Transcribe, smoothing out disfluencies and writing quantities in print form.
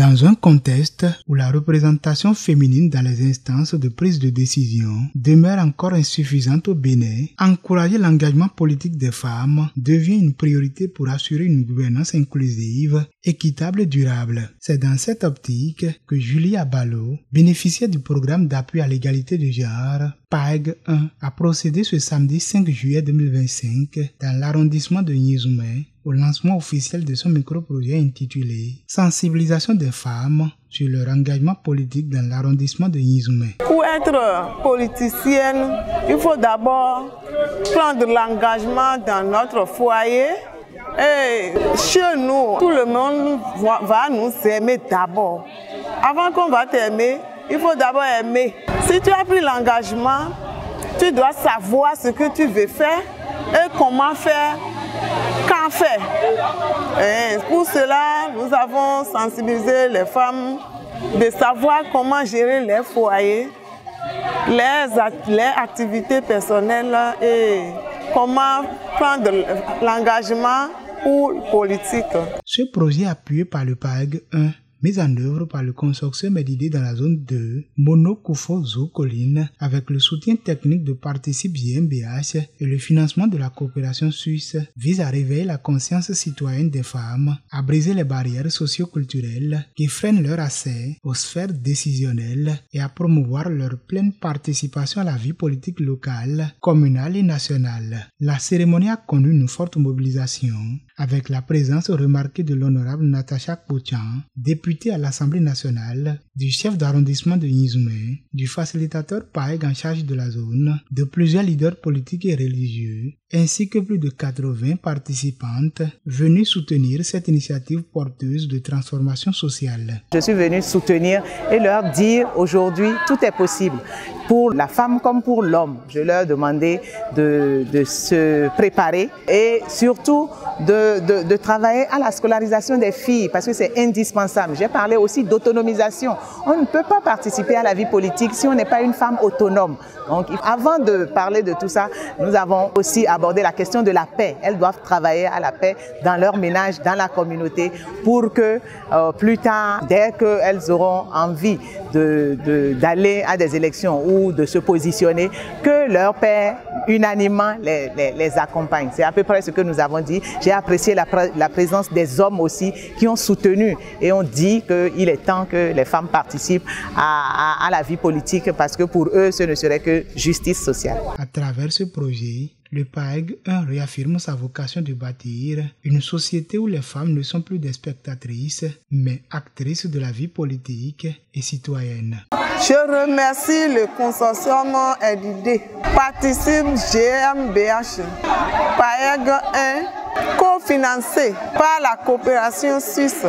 Dans un contexte où la représentation féminine dans les instances de prise de décision demeure encore insuffisante au Bénin, encourager l'engagement politique des femmes devient une priorité pour assurer une gouvernance inclusive, équitable et durable. C'est dans cette optique que Julie Abalo, bénéficiaire du programme d'appui à l'égalité de genre, PAEG 1, a procédé ce samedi 5 juillet 2025 dans l'arrondissement de Nizoume au lancement officiel de son micro-projet intitulé « Sensibilisation des femmes sur leur engagement politique dans l'arrondissement de Nizoume ». Pour être politicienne, il faut d'abord prendre l'engagement dans notre foyer. Et chez nous, tout le monde va nous aimer d'abord. Avant qu'on va t'aimer, il faut d'abord aimer. Si tu as pris l'engagement, tu dois savoir ce que tu veux faire et comment faire, quand faire. Et pour cela, nous avons sensibilisé les femmes de savoir comment gérer les foyers, les activités personnelles et comment prendre l'engagement politique. Ce projet appuyé par le PAEG 1, mis en œuvre par le consortium d'idées dans la zone 2, Monokufo-Zo-Colline, avec le soutien technique de Participe GmbH et le financement de la coopération suisse, vise à réveiller la conscience citoyenne des femmes, à briser les barrières socio-culturelles qui freinent leur accès aux sphères décisionnelles et à promouvoir leur pleine participation à la vie politique locale, communale et nationale. La cérémonie a connu une forte mobilisation, avec la présence remarquée de l'honorable Natacha Kpotchan, députée à l'Assemblée nationale, du chef d'arrondissement de Nizoume, du facilitateur PAEG en charge de la zone, de plusieurs leaders politiques et religieux, ainsi que plus de 80 participantes venues soutenir cette initiative porteuse de transformation sociale. Je suis venue soutenir et leur dire aujourd'hui tout est possible. Pour la femme comme pour l'homme, je leur demandais de se préparer et surtout de travailler à la scolarisation des filles parce que c'est indispensable. J'ai parlé aussi d'autonomisation. On ne peut pas participer à la vie politique si on n'est pas une femme autonome. Donc avant de parler de tout ça, nous avons aussi abordé la question de la paix. Elles doivent travailler à la paix dans leur ménage, dans la communauté pour que plus tard, dès qu'elles auront envie d'aller à des élections ou de se positionner, que leur père unanimement les accompagne. C'est à peu près ce que nous avons dit. J'ai apprécié la présence des hommes aussi qui ont soutenu et ont dit qu'il est temps que les femmes participent à la vie politique parce que pour eux, ce ne serait que justice sociale. À travers ce projet, le PAEG 1 réaffirme sa vocation de bâtir une société où les femmes ne sont plus des spectatrices, mais actrices de la vie politique et citoyenne. Je remercie le consortium d'idées, Participe GmbH, PAEG 1, cofinancé par la coopération suisse.